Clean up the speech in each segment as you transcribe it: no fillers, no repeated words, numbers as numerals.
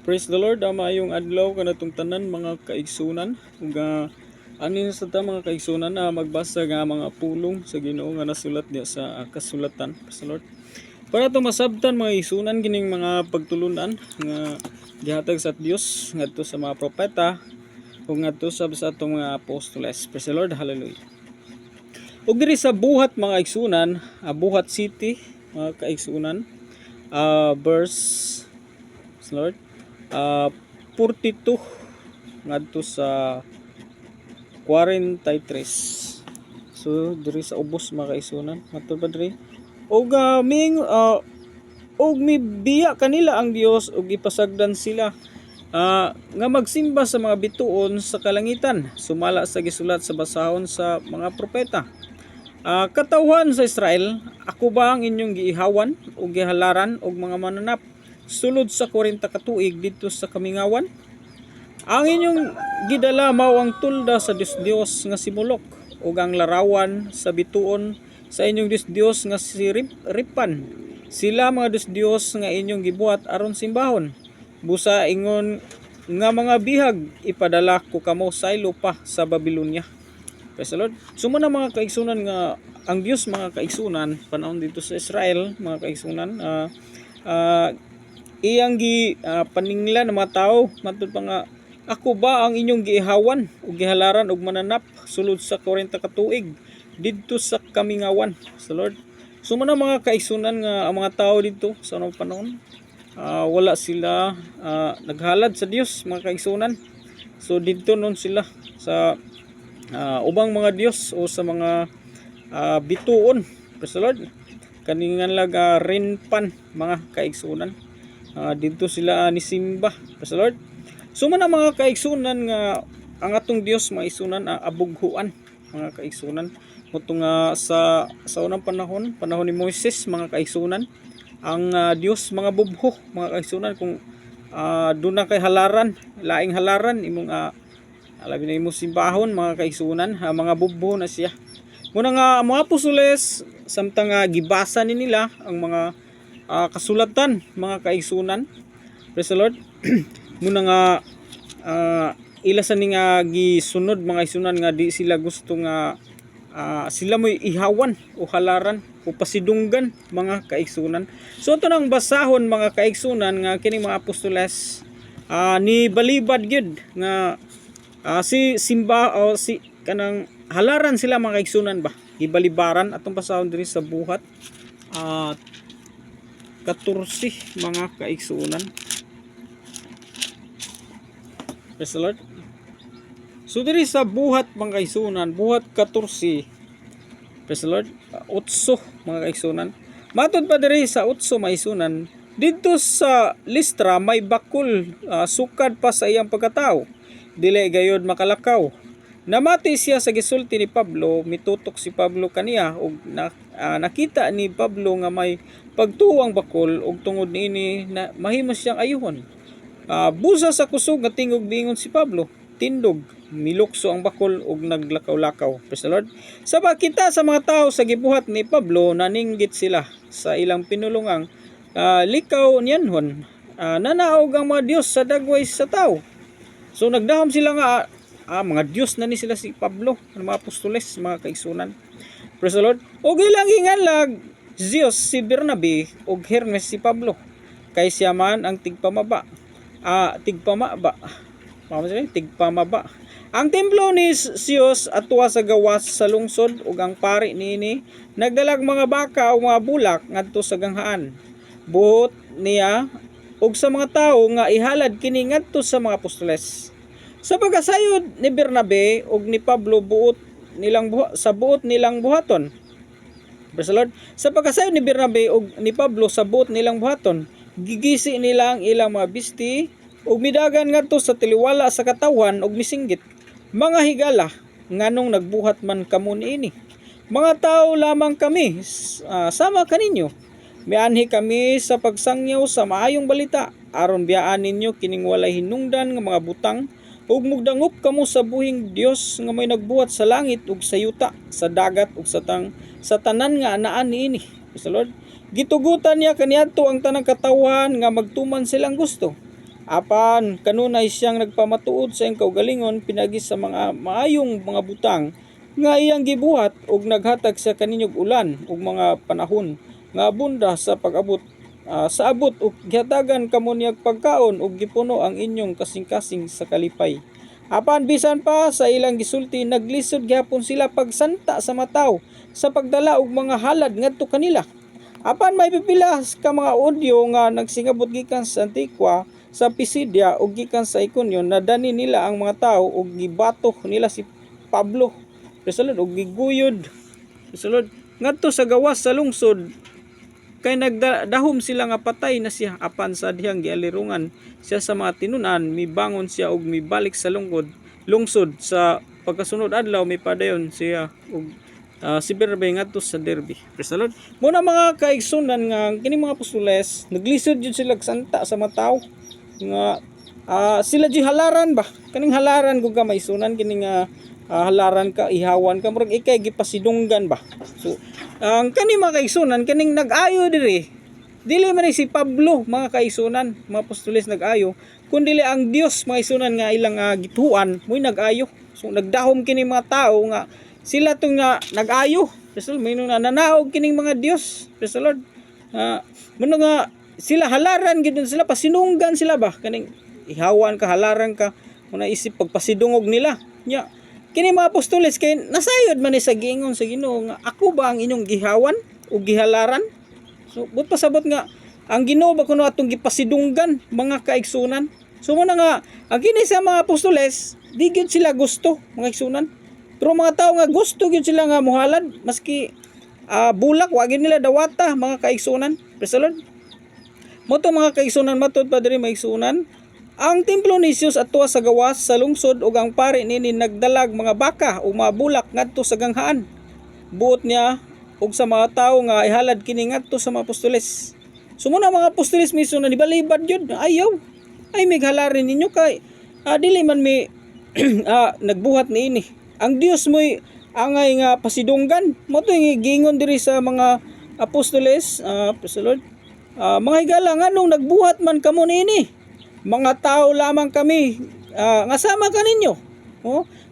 Praise the Lord, maayong adlaw kanatong tanan mga kaigsunan. Ug anin sa ta mga kaigsunan na magbasa nga mga pulong sa Ginoo nga nasulat diya sa kasulatan. Praise the Lord. Para to masabtan mga igsunan kining mga pagtulunan nga gihatag sa Dios ngadto sa mga propeta ug ngadto sa atong mga apostoles. Praise the Lord. Hallelujah. Ug diri sa buhat mga igsunan, Buhat City mga kaigsunan, verse praise the Lord. 42 ngadto sa 43. So diri sa ubos mga kaigsunan matud pa diri og mibiya kanila ang Dios og ipasagdan sila nga magsimba sa mga bituon sa kalangitan sumala sa gisulat sa basahon sa mga propeta. Katawhan sa Israel, ako ba ang inyong giihawan o gihalaran og mga mananap sulod sa 40 ka tuig dito sa kamingawan? Ang inyong gidala mao ang tulda sa Dios nga si Molok ug ang larawan sa bituon sa inyong Dios nga si Ripan. Sila mga Dios nga inyong gibuhat aron simbahon. Busa ingon nga mga bihag ipadala ko kamo saylo pa sa Babilonia. Praise the Lord. Sumuna mga kaigsunan nga ang Dios mga kaigsunan panahon dito sa Israel mga kaigsunan iyang paninglan ng mga tao matud pa nga ako ba ang inyong giihawan o gihalaran og mananap sulod sa 40 ka tuig didto sa kamingawan sa Lord. So man mga kaigsunan nga ang mga tao dito sa anong panahon wala sila naghalad sa Dios mga kaigsunan. So didto nun sila sa ubang mga Dios o sa mga bituon. Praise the Lord. Kaningan lag rinpan mga kaigsunan. Dito sila ni simba. Praise the Lord. So man mga kaigsunan nga ang atong Dios mga igsunan abughuan mga kaigsunan moto nga sa unang panahon ni Moises mga kaigsunan ang Dios mga bubho mga kaigsunan kung doon na kay halaran laing halaran imong alabi na imong simbahon mga kaigsunan mga bubho na siya muna nga mga apostoles samtang gibasa ni nila ang mga kasulatan mga kaigsunan. Praise the Lord. Muna nga ila sa ning gisunod mga igsunan nga di sila gusto nga sila mo'y ihawan o halaran o pasidunggan mga kaigsunan. So ito nang basahon mga kaigsunan nga kining mga apostoles ni balibad gyud nga si simba o si kanang halaran sila mga kaigsunan ba gibalibaran atong basahon diri sa Buhat 14 mga kaigsunan. Praise the Lord. So diri sa Buhat mga kaigsunan, Buhat 14. Praise the Lord. 8 mga kaigsunan. Matod pa diri sa 8 mga kaigsunan, dito sa Listra may bakul sukad pa sa iyang pagkatao. Dili gayod makalakaw. Namati siya sa gisulti ni Pablo, mitutok si Pablo kaniya ug nakita ni Pablo nga may pagtuwang bakol ug tungod niini na mahimo siyang ayuhon. Busa sa kusog nga tingog bingon si Pablo, tindog, milukso ang bakol ug naglakaw-lakaw. Praise the Lord. Sa kita sa mga tao sa gibuhat ni Pablo naninggit sila sa ilang pinulungang likaw niyanhon. Nanaog ang mga Dios sa dagway sa tao. So nagdahom sila nga mga Dios na ni sila si Pablo, ang mga apostoles, mga kaigsunan. Praise the Lord. Og ilang hingalag Zeus si Bernabe og Hermes si Pablo. Kay siya man ang tigpamaba. Tigpamaba. Ang templo ni Zeus atwa sa gawas sa lungsod ug ang pari niini nagdalag mga baka o mga bulak ngadto sa ganghaan. Buot niya ug sa mga tawo nga ihalad kini ngadto sa mga apostoles. Sa pagkasayod ni Bernabe ug ni Pablo buot nilang buhaton. Praise the Lord. Sa pagkasayod ni Bernabe ug ni Pablo sa buot nilang buhaton, gigisi nila ang ilang mga bisti ug midagan ngadto sa tiliwala sa katawan ug misinggit. Mga higala nganong nagbuhat man kamo niini. Mga tao lamang kami sama kaninyo. Mianhi kami sa pagsangyaw sa maayong balita aron biyaan ninyo kining walay hinungdan nga mga butang ug mugdangop kamo sa buhing Dios nga may nagbuhat sa langit ug sa yuta, sa dagat ug sa tanan nga anaan niini. Praise the Lord. Gitugutan niya kaniadto ang tanang katawhan nga magtuman silang gusto. Apan kanunay siyang nagpamatuod sa iyang kaugalingon pinagi sa mga maayong mga butang nga iyang gibuhat ug naghatag sa kaninyong ulan ug mga panahon nga abunda sa pag-abot sa abot ug gihatagan kamo niyang pagkaon ug gipuno ang inyong kasing-kasing sa kalipay. Apan bisan pa sa ilang gisulti naglisod gyapon sila pagsanta sa mataw sa pagdala og mga halad ngadto kanila. Apan may pipila ka mga audio nga nagsingabot gikan sa Antigua, sa Pisidia ug gikan sa Iconio na dani nila ang mga tao ug gibato nila si Pablo resulod ug giguyod resulod ngadto sa gawas sa lungsod kay nagdahom sila nga patay na siya. Apan sa dihang gialirungan siya sa mga tinunan mibangon siya ug mibalik sa lungsod sa pagkasunod adlaw mipadayon siya ug si Bernabe ngadto sa Derbe. Praise the Lord. Muna mga kaigsunan nga kini mga apostoles naglisod jud sila santa sa mga tawo nga sila jud halaran ba kaning halaran kung ka maisunan kining halaran ka ihawan ka murag ikay gipasidunggan ba. So ang kani mga kaigsunan kaning nag-ayo diri dili man si Pablo mga kaigsunan mga apostoles nag-ayo kundi ang Dios mga kaigsunan nga ilang gituan moy nag-ayo. So nagdahom kini mga tao nga sila tong nag-ayo. Praise the Lord. May nananaog kining mga Dios. Praise the Lord. Muna nga sila halaran gid sila pasinunggan sila ba kaning ihawan ka halaran ka muna isip pagpasidungog nila nya kini mga apostoles kay nasayod man ni sa giingon sa Ginoo nga ako ba ang inyong gihawan o gihalaran. So but pasabot nga ang Ginoo ba kuno atong gipasidunggan mga kaigsunan. So muna nga ang kini sa mga apostoles di gyud sila gusto mga kaigsunan pero mga tao nga gusto gyud sila nga muhalad maski bulak wa gyud nila dawata mga kaigsunan. Praise the Lord. Moto mga kaigsunan matud pa diri maigsunan ang templo ni Jesus atwa sa gawas sa lungsod ug ang pari nini nagdalag mga baka o mga bulak ngadto sa ganghaan. Buot niya ug sa mga tawo nga ihalad kini ngadto sa mga apostoles. So muna mga apostoles mismo na nibalibad jud ayaw ay mighalarin ninyo kay dili man mi nagbuhat niini. Ang Dios mo'y angay nga pasidunggan. Mo to gingon diri sa mga apostoles praise the Lord. Mga higala nganong nagbuhat man kamo niini. Mga tao lamang kami nga sama kaninyo.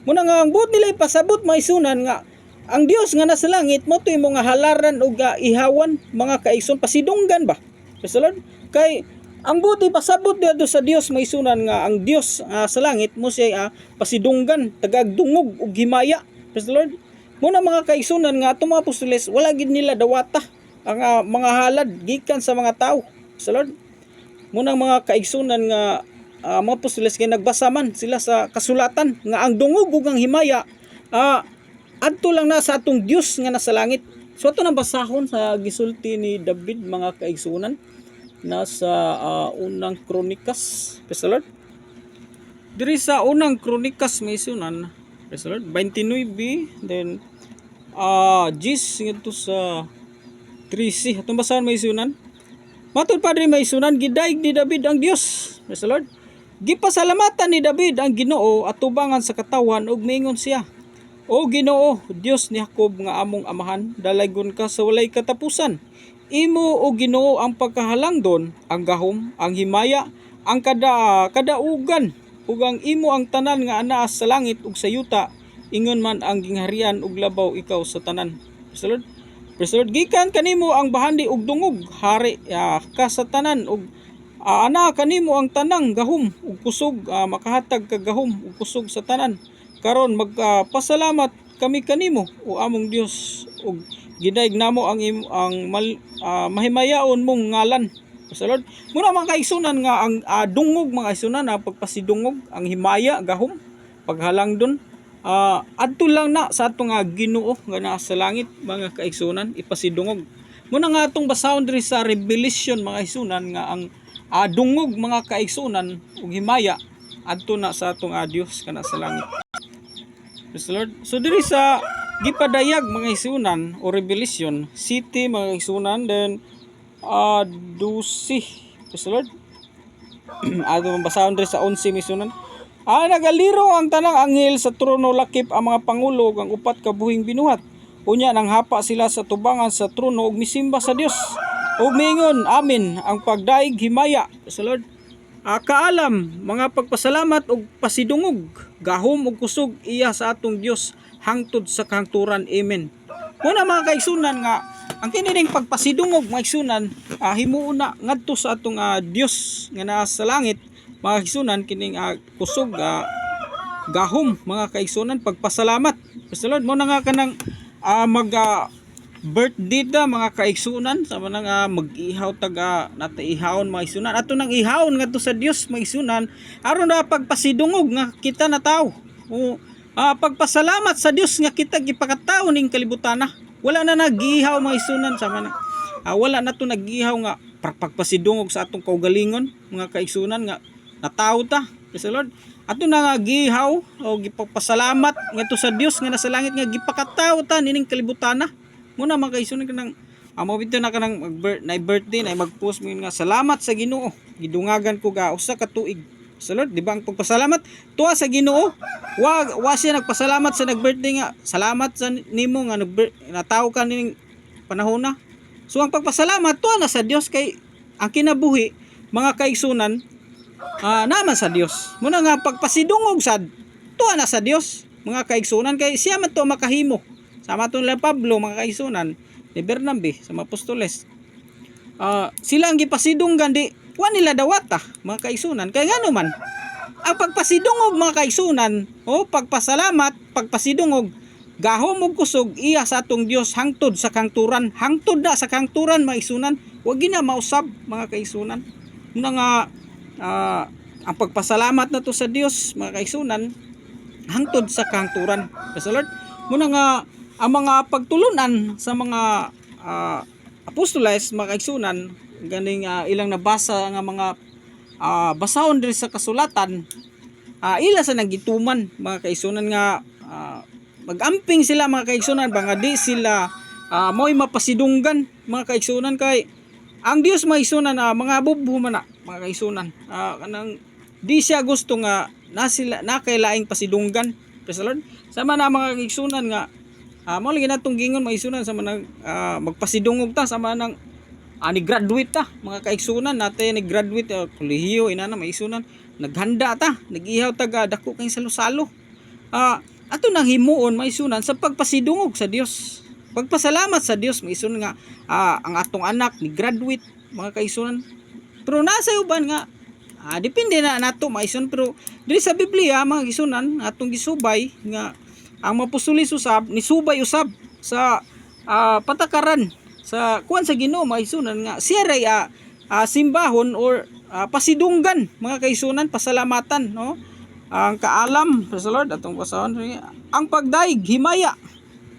Muna nga ang buot nila ipasabot maisunan nga ang Dios nga nasa langit mo to mga halaran ug ihawan mga kaigsoon pasidunggan ba. Praise the Lord. Kay ang buot ipasabot dito sa Dios maisunan nga ang Dios sa langit mo siya pasidunggan tagagdungog ug himaya. Praise the Lord. Muna mga kaigsunan nga atong mga apostoles wala gid nila dawata ang mga halad gikan sa mga tao. Praise the Lord. Muna mga kaigsunan nga mga apostoles kay nagbasa man sila sa kasulatan nga ang dungog ug ang himaya adto lang na sa atong Dios nga nasa langit. So ato nang basahon sa gisulti ni David mga kaigsunan nasa unang Kronikas. Praise the Lord. Diri sa unang Kronikas may sunan praise the Lord 29 then Gis ngadto sa 13 atong basahon may sunan. Matod pa rin may sunan gidaig ni David ang Dios. Praise the Lord. Gipasalamatan ni David ang Ginoo at tubangan sa katawan ug miingon siya, O Ginoo, Dios ni Jacob nga among amahan, dalaygon ka sa walay katapusan. Imo o Ginoo ang pagkahalangdon, ang gahom, ang himaya, ang kadaugan ug ang imo ang tanan nga anaa sa langit ug sa yuta. Ingon man ang gingharian ug labaw ikaw sa tanan. Praise the Lord. Praise the Lord. Gikan kanimo ang bahandi ug dungog, hari ka sa tanan ug ana kanimo ang tanang gahom ug kusog, makahatag ka gahom ug kusog sa tanan. Karon magpasalamat kami kanimo o among Dios ug gidaig namo ang mahimayaon mong ngalan. Praise the Lord. Muna mga kaigsunan nga ang dungog mga kaigsunan pagpasidungog, ang himaya gahom, paghalangdon adto lang na sa atong Ginoo nga naa sa langit mga kaigsunan ipasidungog. Muna nga atong basahon diri sa Revelation mga kaigsunan nga ang dungog mga kaigsunan ug himaya adto na sa atong Dios kana sa langit. Praise the Lord. So diri sa gipadayag mga kaigsunan o Revelation city mga kaigsunan then 12 praise the Lord. Atong basahon diri sa 11 misunan. Nagaliro ang tanang anghel sa trono lakip ang mga pangulo ang upat ka buhing binuhat. Unya nang hapa sila sa tubangan sa trono ug misimba sa Dios. Ug miingon, Amen, ang pagdaig himaya. Praise the Lord. Kaalam mga pagpasalamat ug pasidungog gahom ug kusog iya sa atong Dios hangtod sa kahangturan. Amen. Muna mga kaigsunan nga ang kinining pagpasidungog mga kaigsunan himuon na ngadto sa atong Dios nga naa sa langit. Mga kaigsunan kining kusog gahom mga kaigsunan pagpasalamat. Praise the Lord. Mo na nga kanang mag birthday da mga kaigsunan sama nang mag-ihaw taga nataihawon mga kaigsunan ato nang ihawon ngadto sa Dios mga kaigsunan aron na pagpasidungog nga kita na tao o pagpasalamat sa Dios nga kita gipakataw ning kalibutan na wala na nagihaw mga kaigsunan sama na wala na to nagihaw nga pagpasidungog sa atong kaugalingon mga kaigsunan nga natawo ta. Praise the Lord. Ato na nga gihaw o gipagpasalamat ngadto sa Dios nga nasa langit nga gipakataw ta nining kalibutan na. Muna mga kaigsunan kanang mabito na kanang birthday na mag-post mo nga salamat sa Ginoo gidungagan ko ga usa ka tuig sa Lord. Di ba ang pagpasalamat tuwa sa Ginoo wa siya nagpasalamat sa nag-birthday nga salamat sa nimo nga natawo ka ning panahon na. So ang pagpasalamat tuwa na sa Dios kay ang kinabuhi mga kaigsunan naman sa Dios. Muna nga pagpasidungog sad tuwa na sa Dios mga kaigsunan kay siya man to makahimo. Sama to nila Pablo mga kaigsunan ni Bernabe sa mga apostoles. Sila ang gipasidunggan di wa nila dawata mga kaigsunan kay ngano man ang pagpasidungog mga kaigsunan o pagpasalamat pagpasidungog gahom ug kusog iya sa atong Dios hangtod sa kahangturan hangtod na sa kahangturan mga kaigsunan wa gina mausab mga kaigsunan. Muna nga ang pagpasalamat nato sa Dios mga kaigsunan hangtod sa kahangturan. Praise the Lord. Muna nga ang mga pagtulunan sa mga apostoles mga kaigsunan ganing ilang nabasa nga mga basahon diri sa kasulatan ila sa nagituman mga kaigsunan nga magamping sila mga kaigsunan ba nga di sila mo'y mapasidunggan mga kaigsunan kay ang Dios mga kaigsunan mga bubho man na mga kaigsunan kanang di siya gusto nga na kailaing pasidunggan. Praise the Lord. Sama na mga kaigsunan nga mo lagi natong gingon mga kaigsunan sama nang magpasidungog ta sama nang ni graduate ta mga kaigsunan natin ni graduate kolehiyo ina na mga kaigsunan naghanda ta nagihaw taga dako kay salo-salo ato nang himuon mga kaigsunan sa pagpasidungog sa Dios pagpasalamat sa Dios mga kaigsunan nga ang atong anak ni graduate mga kaigsunan pero nasa uban nga depende na nato mga kaigsunan pero diri sa Biblia mga kaigsunan atong gisubay nga ang mapustulis usab ni subay usab sa patakaran sa kuan sa Ginoo mga kaigsunan nga siya ray simbahon or pasidunggan mga kaigsunan pasalamatan no ang kaalam praise the Lord atong basahon ang pagdaig himaya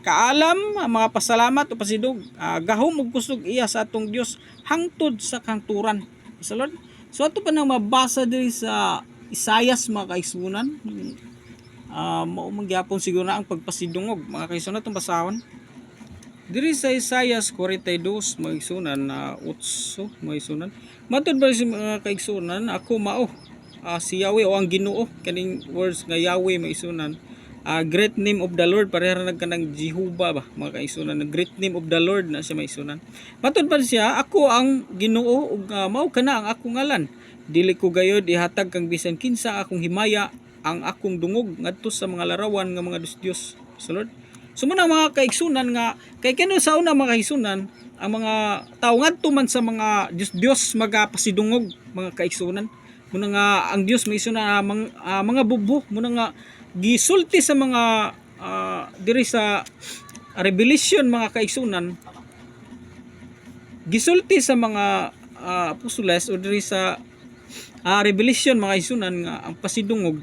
kaalam mga pasalamat o pasidug gahom ug kusog iya sa atong Dios hangtod sa kahangturan. Praise the Lord. So ato pa nang mabasa diri sa Isayas mga kaigsunan mao magyapon siguro na ang pagpasidungog mga kaigsunan itong basahon diri sa Isayas 42 mga kaigsunan utso mga kaigsunan matud ba mga kaigsunan ako mao si Yahweh o ang Ginoo kaning words nga Yahweh mga kaigsunan great name of the Lord pareha na kanang Jehovah ba mga kaigsunan great name of the Lord na siya mga kaigsunan matud pa siya ako ang Ginoo ug mao kana ang akong ngalan dili ko gayod ihatag kang bisan kinsa akong himaya ang akong dungog ngadto sa mga larawan nga mga Dios sa Lord. So muna mga kaigsunan nga kay kano sa una mga kaigsunan ang mga tao ngadto man sa mga Dios magapasidungog mga kaigsunan muna nga ang Dios may isuna mga bubho muna nga gisulti sa mga diri sa Revelation mga kaigsunan gisulti sa mga apostoles o diri sa Revelation mga kaigsunan nga ang pasidungog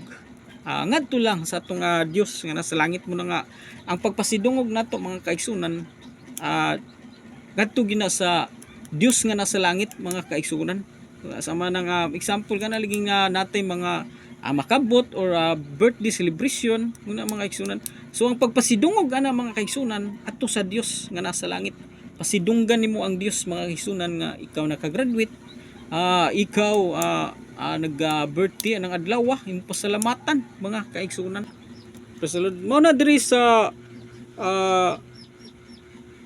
ngadto lang sa atong Dios nga nasa langit mo na nga ang pagpasidungog nato mga kaigsunan ngadto gina sa Dios nga nasa langit mga kaigsunan sama nang example kana liging natay mga makabot or birthday celebration muna mga kaigsunan so ang pagpasidungog ana mga kaigsunan adto sa Dios nga nasa langit pasidunggan nimo ang Dios mga kaigsunan nga ikaw nakagraduate ikaw nag-birthday ng adlaw yung pasalamatan mga kaigsunan. Mo na diri sa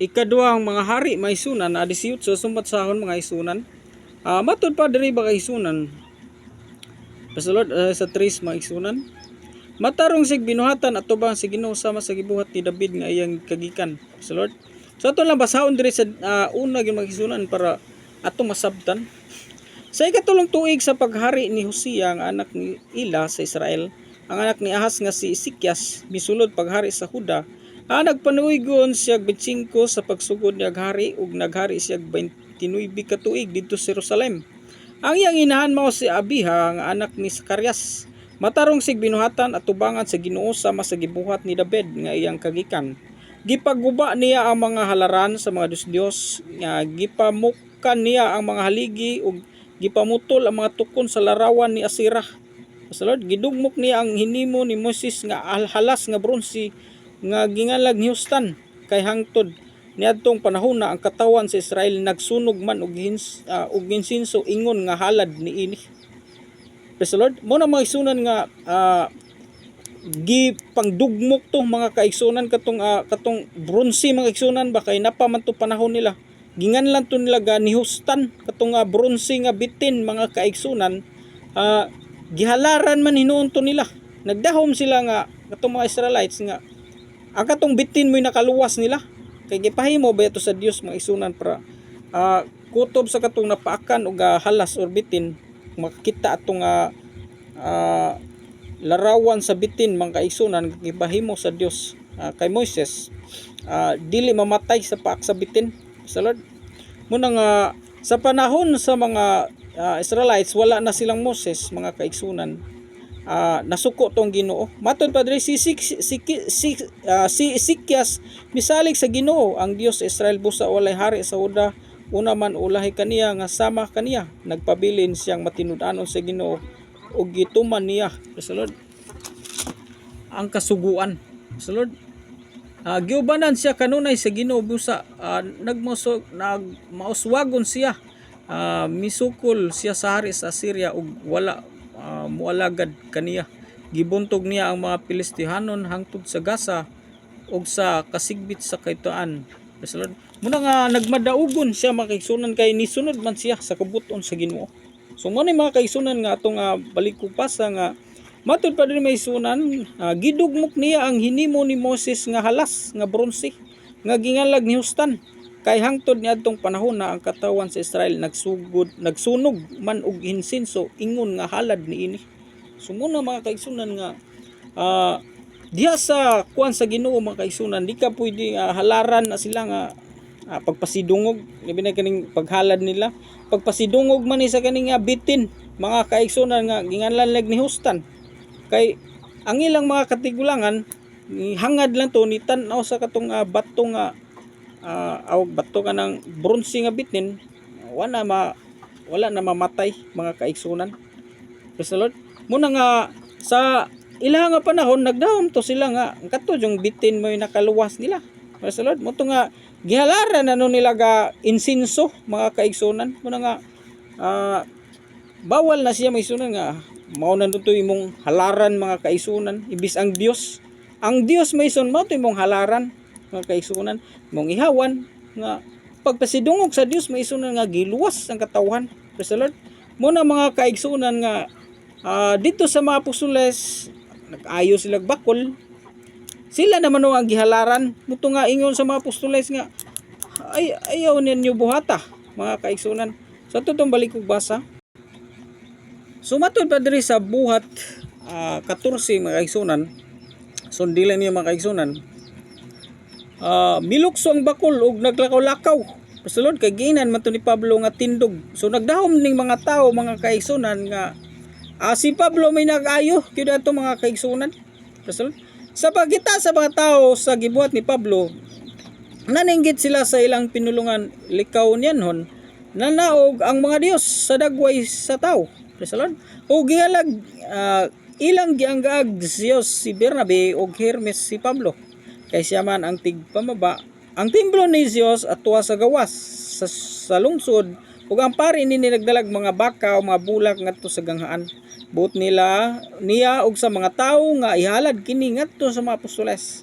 ikaduhang mga hari maisunan 18 sumbat sahon mga isunan matud pa diri ba kaigsunan Pasulod sa 3 mga igsunan. Matarong sig binuhatan at tubang si Ginoo sama sa gibuhat ni David nga iyang kagikan. Pasulod. So ato lang basahon diri sa una gyud mga igsunan para ato masabtan. Sa ikatulong tuig sa paghari ni Hosea ang anak ni Ila sa Israel, ang anak ni Ahaz nga si Ezekias misulod paghari sa Huda, nagpanuigon siya 25 sa pagsugod niya hari ug naghari siya 29 ka tuig didto sa Jerusalem. Ang iyang inahan mao si Abiha nga anak ni Zacarias. Matarong sig binuhatan at tubangan sa Ginoo sama sa gibuhat ni David nga iyang kagikan. Gipaguba niya ang mga halaran sa mga Dios nga gipamukan niya ang mga haligi ug gipamutol ang mga tukon sa larawan ni Asira. Sa Lord, gidugmok niya ang hinimo ni Moses nga halas nga bronze nga gingalag ni Hustan kay hangtod niadtong panahon na ang katawan sa Israel nagsunog man og insinso ingon nga halad niini. Praise the Lord. Mo na mga igsunan nga gipangdugmok to mga kaigsunan katong bronze mga igsunan ba kay napaman to panahon nila. Ginganlan to nila ga ni Hustan katong bronze nga bitin mga kaigsunan, gihalaran man hinuon to nila. Nagdahom sila nga katong mga Israelites nga ang katong bitin mo'y nakaluwas nila. Kay gipahimo ba ito sa Dios mga igsunan para kutob sa katong napaakan og halas or bitin makita atong larawan sa bitin mga kaigsunan gipahimo sa Dios kay Moises dili mamatay sa paak sa bitin sa Lord. Muna nga sa panahon sa mga Israelites wala na silang Moses mga kaigsunan. Nasuko tong Ginoo. Matod pa diri si Ezekias misalig sa Ginoo ang Dios sa Israel busa walay hari sa Huda. Una man ulahi kaniya nga sama kaniya nagpabilin siyang matinud-anon sa Ginoo ug gituman niya sa Lord ang kasuguan sa Lord. Giubanan siya kanunay sa Ginoo busa nagmauswagon siya, misukol siya sa hari sa Syria ug wala mualagad kaniya. Gibuntog niya ang mga Pilistihanon hangtod sa Gaza ug sa kasigbit sa kaytaan. Lord, muna nga nagmadaugon siya mga kaigsunan kay nisunod man siya sa kabuton sa Ginoo. So mo ni mga kaigsunan nga atong balikupasa nga matud pa diri may sunan, gidugmok niya ang hinimo ni Moses nga halas nga bronze nga gingalag ni Hustan kay hangtod niadtong panahon na ang katawan sa Israel nagsunog man og insinso ingon nga halad niini. So muna mga kaigsunan nga diha sa kuan sa Ginoo mga kaigsunan di ka pwede halaran na sila nga pagpasidungog labi na kaning paghalad nila pagpasidungog man ni sa kaning bitin mga kaigsunan nga ginganlanlag ni Hustan kay ang ilang mga katigulangan hangad lang to ni tan-aw sa katong bato nga bato ka ng bronze nga bitin wala na mamatay mga kaigsunan. Praise the Lord. Muna nga sa ilang nga panahon nagdahom to sila nga kato yung bitin mo nakaluwas nila. Praise the Lord. Mo to nga gihalaran nila ga insinso mga kaigsunan. Muna nga bawal na siya maigsunan nga mao na to imong halaran mga kaigsunan ibis ang Dios maison mao to imong halaran mga kaigsunan mong ihawan nga pagpasidungog sa Dios maisunan nga giluwas ang katawan. Praise the Lord. Muna mga kaigsunan nga dito sa mga apostoles nag-ayo sila bakol sila naman ang gihalaran muto nga ingon sa mga apostoles nga ayaw ninyo buhata mga kaigsunan. Sa tutong balik og basa sumatod pa diri sa buhat 14 mga kaigsunan sundilan niya mga kaigsunan milukso ang bakol ug naglakaw-lakaw. Pasulod kay ginan man to ni Pablo nga tindog. So nagdahom ning mga tao mga kaigsunan nga si Pablo may nag-ayo gyud ato mga kaigsunan. Pasulod sa pagkita sa mga tao sa gibuhat ni Pablo naninggit sila sa ilang pinulungan likaw niyanhon nanaog ang mga Dios sa dagway sa tao. Pasulod ug gihalag ilang gianggaag Dios si Bernabe ug Hermes si Pablo kay siya man ang tigpamaba ang templo ni Dios atwa sa gawas sa lungsod ug ang pari ni nagdalag mga baka o mga bulak ngadto sa ganghaan buot niya ug sa mga tawo nga ihalad kini ngadto sa mga apostoles.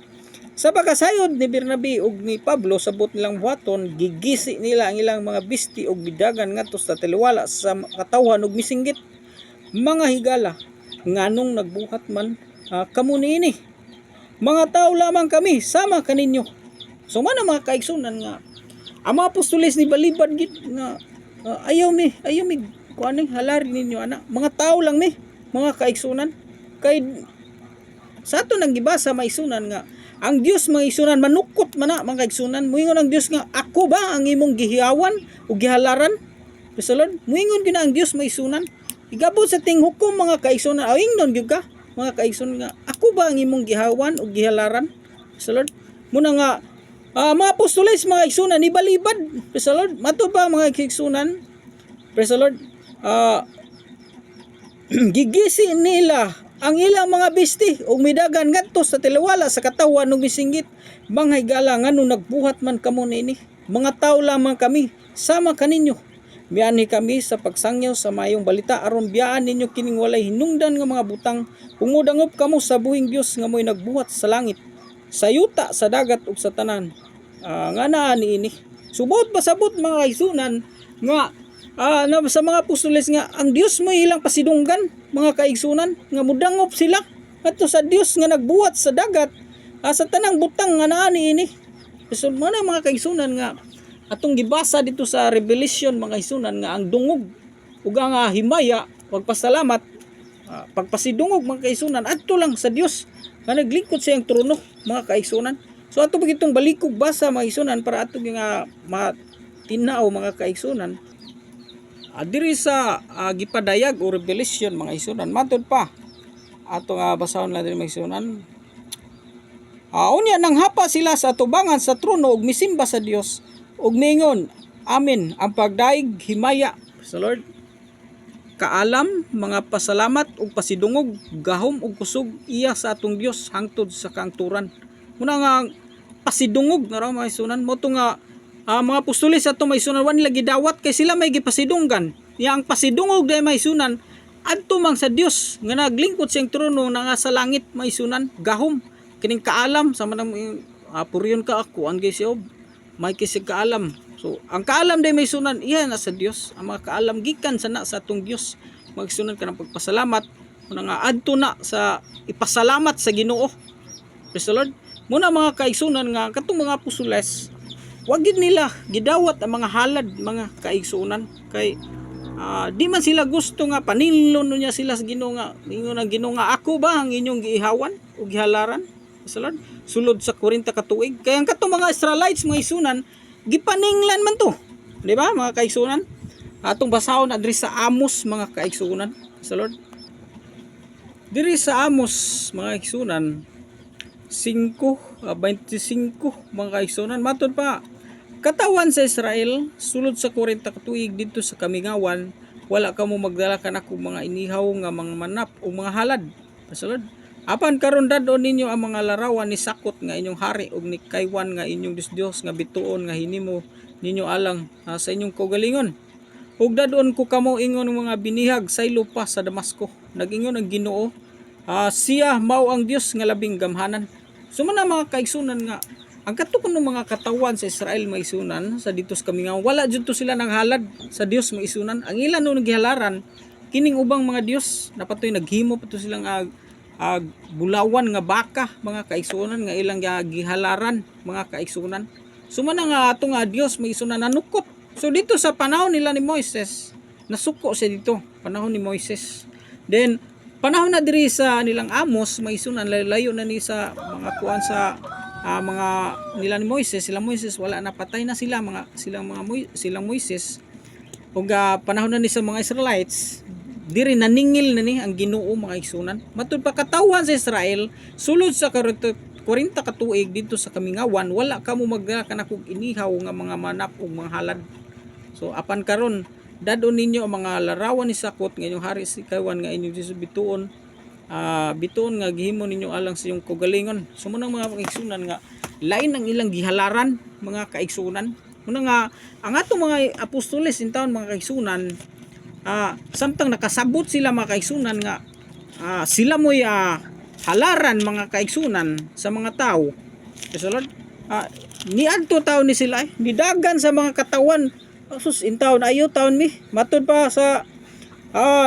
Sa pagkasayod ni Bernabe ug ni Pablo sa buot nilang buhaton gigisi nila ang ilang mga bisti ug bidagan ngadto sa taliwala sa katawhan ug misinggit mga higala nganong nagbuhat man kamo niini. Mga tao lamang kami sama kaninyo. So man mga kaigsunan nga ang mga apostoles ni balibad gid nga ayaw mi kuaning halarin ninyo ana. Mga tao lang mi mga kaigsunan kay sa ato nang gibasa maisunan nga ang Dios mga isunan manukot man na mga kaigsunan. Muingon ang Dios nga ako ba ang imong gihiyawan o gihalaran? Kasulod muingon gina ang Dios maisunan. Igabot sa ting hukom mga kaigsunan awingnon gyud ka mga kaigsunan nga ako ba ang imong gihawan o gihalaran? Kasulod muna nga mga apostoles mga kaigsunan ni balibad. Kasulod mato pa mga kaigsunan. Kasulod gigisi nila ang ilang mga bisti ug midagan ngadto sa tiliwala sa katawan ug misinggit mga higala ngano nagbuhat man kamo niini. Mga tao lamang kami sama kaninyo. Miani kami sa pagsangyaw sa mayong balita aron biyaan ninyo kining walay hinungdan nga mga butang umudangop kamo sa buhing Dios nga mo'y nagbuhat sa langit, sa yuta, sa dagat ug sa tanan. Nga naa niini. Subot pasabot mga kaigsunan nga sa mga apostoles nga ang Dios mo ilang pasidunggan mga kaigsunan nga mudangop sila adto sa Dios nga nagbuhat sa dagat sa tanang butang nga naa niini. So mana mga kaigsunan nga atong gibasa dito sa Revelation mga kaigsunan nga ang dungog ug ang himaya pagpasalamat pagpasidungog mga kaigsunan adto lang sa Dios nga naglingkod sa iyang trono mga kaigsunan. So ato bagitong balikog basa mga kaigsunan para ato nga matinaw mga kaigsunan. Diri sa gipadayag o Revelation mga kaigsunan matud pa ato nga basahon lang diri mga kaigsunan. Unya nang hapa sila sa atubangan sa trono ug misimba sa Dios ug mingon amen ang pagdaig himaya sa Lord kaalam mga pasalamat ug pasidungog gahom ug kusog iya sa atong Dios hangtod sa kaangturan. Muna nga pasidungog na raw mga kaigsunan mo to nga mga apostoles ato may sunan wan nila gidawat kay sila may gipasidunggan. Yang pasidungog day may sunan adto mang sa Dios nga naglingkod sa trono nga sa langit may sunan gahom kining kaalam sama nang puryon ka ako ang gisiob may kisig kaalam. So ang kaalam day may sunan iya na sa Dios. Ang mga kaalam gikan sa atong Dios. Magsunan ka ng pagpasalamat muna nga adto na sa ipasalamat sa Ginoo. Praise the Lord. Muna mga kaigsunan nga katong mga apostoles wag gid nila gidawat ang mga halad mga kaigsunan kay di man sila gusto nga panilon niya sila sa Ginoo nga ingon ang Ginoo nga ako ba ang inyong giihawan o gihalaran sulod sa 40 ka tuig. Kaya ang katong mga Israelites mga isunan gipaninglan man to, di ba mga kaigsunan? Atong basahon adiri sa Amos mga kaigsunan sa Lord. Diri sa Amos mga kaigsunan 5:25 mga kaigsunan matud pa katawan sa Israel sulod sa 40 ka tuig didto sa kamingawan wala kamo magdala kanako mga inihaw nga mga manap o mga halad sa Lord. Apan karon dadon ninyo ang mga larawan ni sakot nga inyong hari ug ni kaywan nga inyong Dios nga bituon nga hinimo ninyo alang sa inyong kaugalingon. Ug dadon ko kamo ingon mga binihag saylo pa sa Damasco. Nag-ingon ang Ginoo, siya mao ang Dios nga labing gamhanan. So man mga kaigsunan nga ang katukon ng mga katawan sa Israel maisunan sa dito sa kamingaw wala jud to sila nang halad sa Dios maisunan. Ang ilan no nagihalaran kining ubang mga Dios napatoy naghimo pa to silang bulawan nga baka mga kaigsunan nga ilang gihalaran mga kaigsunan. Sumana nga ato nga Dios may isunan nanukot. So dito sa panahon nila ni Moises nasuko siya dito panahon ni Moises. Then panahon na diri sa nilang Amos may isunan layo na ni sa mga kuan sa mga nila ni Moises. Sila Moises wala na patay na sila silang Moises. Ug panahon na ni sa mga Israelites diri naningil na ni ang Ginoo mga igsunan. Matud pa katawan sa Israel sulod sa 40 ka tuig dito sa kamingawan wala kamo magdala kanako inihaw nga mga manap ug mga halad. So apan karon dadon ninyo ang mga larawan ni sakot nga inyong hari si kaywan nga inyong Dios bituon nga gihimo ninyo alang sa iyong kaugalingon. So munang mga igsunan nga lain ang ilang gihalaran mga kaigsunan. Muna nga ang atong mga apostoles intawon mga kaigsunan samtang nakasabot sila mga kaigsunan nga sila mo'y halaran mga kaigsunan sa mga tao. Kasi Lord, niadto taon ni sila nidagan sa mga katawan sus intawon ayo taon mi matud pa sa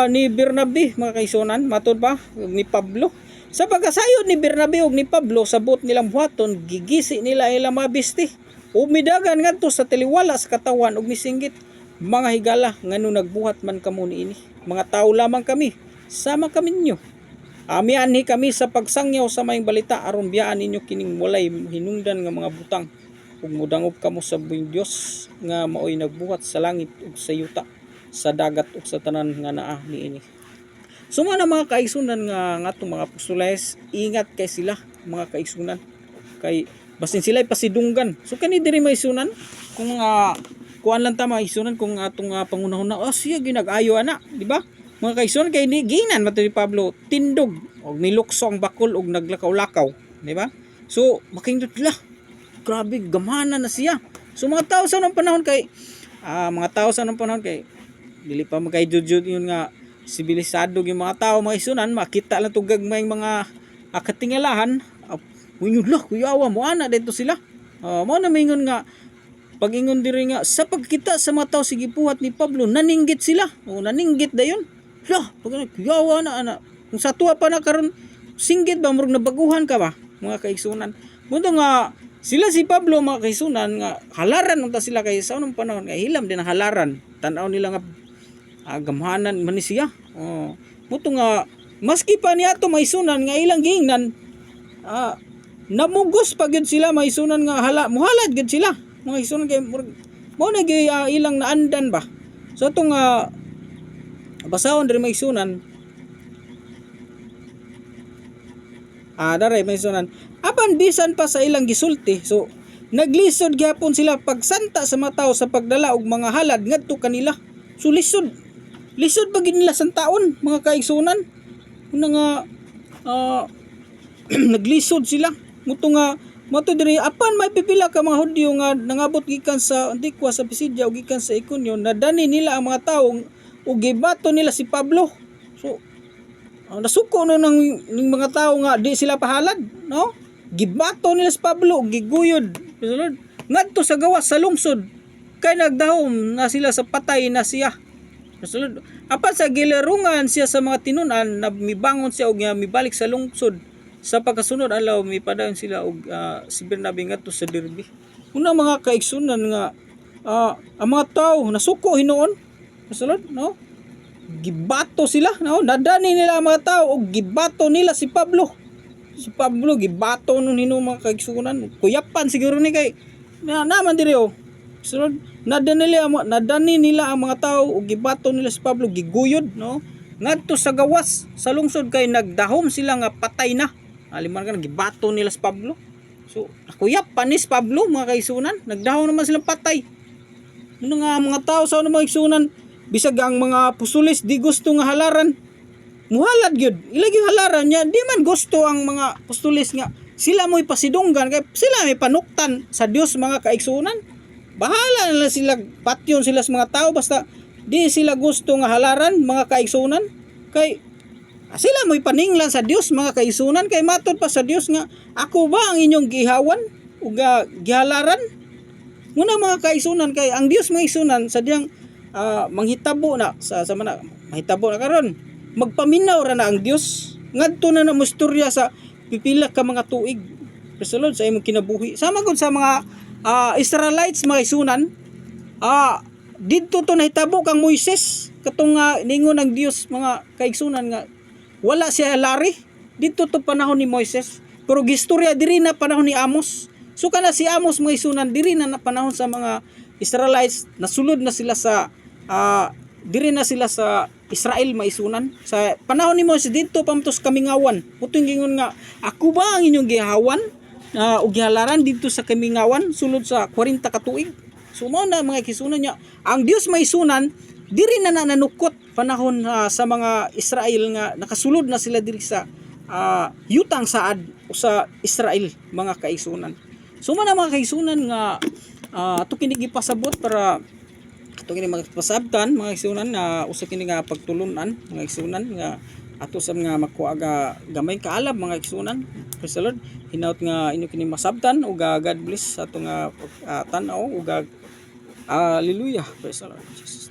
ni Bernabe mga kaigsunan, matud ba ni Pablo. Sa pagkasayod ni Bernabe ug ni Pablo sabot nilang buhaton, gigisi nila ilang mga bisti. Umidagan ngadto sa taliwala sa katawan ug misinggit, mga higala ngano nagbuhat man kamo niini. Mga tao lamang kami, sama kami ninyo. Amianhi kami sa pagsangyaw sa mayong balita aron biyaan ninyo kining walay hinungdan nga mga butang. Ug modangob kamo sa buong Dios nga maoy nagbuhat sa langit ug sa yuta, sa dagat ug sa tanan nga naa niini. So mga kaigsunan nga ngatong mga apostoles, ingat kay sila mga kaigsunan. Kay basin sila pasidunggan. So kani diri maisunan kung kuan lang ta maisunan kung atong pangunahon na siya ginag-ayo ana, di ba? Mga kaigsunan kay ni ginan mato ni Pablo tindog og nilukso ang bakol og naglakaw-lakaw, di ba? So makindot la. Grabe gamana na siya. So mga tao sa nung panahon kay dili pa magkay jud yun nga sibilisado yung mga tao mga isunan, makita lang to gagmayng mga katingalahan. Wingon lah kuyawa mo ana dito sila. Mo na mingon nga pag-ingon diri nga sa pagkita sa mga tao sige buhat ni Pablo naninggit sila. Naninggit dayon. Lah pag kuyawa na ana. Kung sa tuwa pa na karon singgit ba murag nabaguhan ka ba mga kaigsunan. Mundo nga sila si Pablo mga kaigsunan nga halaran unta sila kay sa unong panahon nga hilam din ang halaran. Tan-aw nila nga gamhanan man ni siya. Muto nga maski pa niya to maisunan nga ilang gingnan namugos pa gyud sila maisunan nga muhalad gyud sila mga isunan kay mo na ilang naandan ba. So itong basahon diri maisunan daray maisunan apan bisan pa sa ilang gisulti. So naglisod gyapon sila pagsanta sa mga tao sa pagdala og mga halad ngadto kanila. So lisod pa gid nila sang taon mga kaigsunan. Una nga naglisod sila. Moto diri apan may pipila ka mga Hudyo nga nangabot gikan sa Antigua sa Pisidia ug gikan sa Iconio, nadani nila ang mga tawo ug gibato nila si Pablo. So nasuko no ng mga tao nga di sila pahalad, no? Gibato nila si Pablo ug giguyod ngadto sa gawas sa lungsod kay nagdahom na sila sa patay na siya. Nasulod. Apan sa gilarungan siya sa mga tinunan na mibangon siya og mibalik sa lungsod. Sa pagkasunod alaw mipadayon sila og si Bernabe ngadto sa Derbe. Una mga kaigsunan nga ang mga tao nasuko hinuon. Nasulod, no? Gibato sila, no? Nadani nila ang mga tao og gibato nila si Pablo. Si Pablo gibato nun hinuon mga kaigsunan. Kuyapan siguro ni kay naman diri Sunod, nadani nila ang mga tao ug gibato nila si Pablo giguyod, no? Ngadto sa gawas sa lungsod kay nagdahom sila nga patay na. Aliman ka gibato nila si Pablo. So nakuyap panis Pablo mga kaigsunan, nagdahom naman silang patay. Ano nga mga tao sa mga kaigsunan, bisag ang mga apostoles di gusto nga halaran. Muhalad gyud. Ilagi halaran niya, di man gusto ang mga apostoles nga sila mo'y pasidunggan kay sila may panuktan sa Dios mga kaigsunan. Bahala na sila, patyon sila sa mga tao basta di sila gusto nga halaran mga kaigsunan. Kay sila mo'y paninglan sa Dios mga kaigsunan kay matod pa sa Dios nga ako ba ang inyong gihawan o gihalaran? Muna mga kaigsunan kay ang Dios mga kaigsunan sadyang manghitabo na sa mana mahitabo na karon. Magpaminaw ra na ang Dios. Ngadto na mustorya sa pipila ka mga tuig. Resulod sa imong kinabuhi. Sama gud sa mga Israelites mga kaigsunan, didto to nahitabo kang Moises katong ningon ang Dios mga kaigsunan nga wala siya lari didto to panahon ni Moises, pero gistorya diri na panahon ni Amos. So kana si Amos mga kaigsunan diri na panahon sa mga Israelites, nasulod na sila sa diri na sila sa Israel mga kaigsunan. Sa panahon ni Moises didto pamtos kamingawan. Putong gingon nga ako ba ang inyong gihawan ug gihalaran dito sa kamingawan sulod sa 40 ka tuig. So mao na mga kaigsunan niya ang Dios may sunan diri na nanukot panahon sa mga Israel nga nakasulod na sila diri sa yutang saad o sa Israel mga kaigsunan. So man mga kaigsunan nga ato kini gipasabot para ato kini magpasabtan mga kaigsunan na usa kini nga pagtulunan mga kaigsunan nga ato sa nga makuaga gamay kaalab mga kaigsunan. Praise the Lord. Hinaut nga inyo kini masabtan ug God bless ato nga tan-aw ug hallelujah. Praise the Lord Jesus.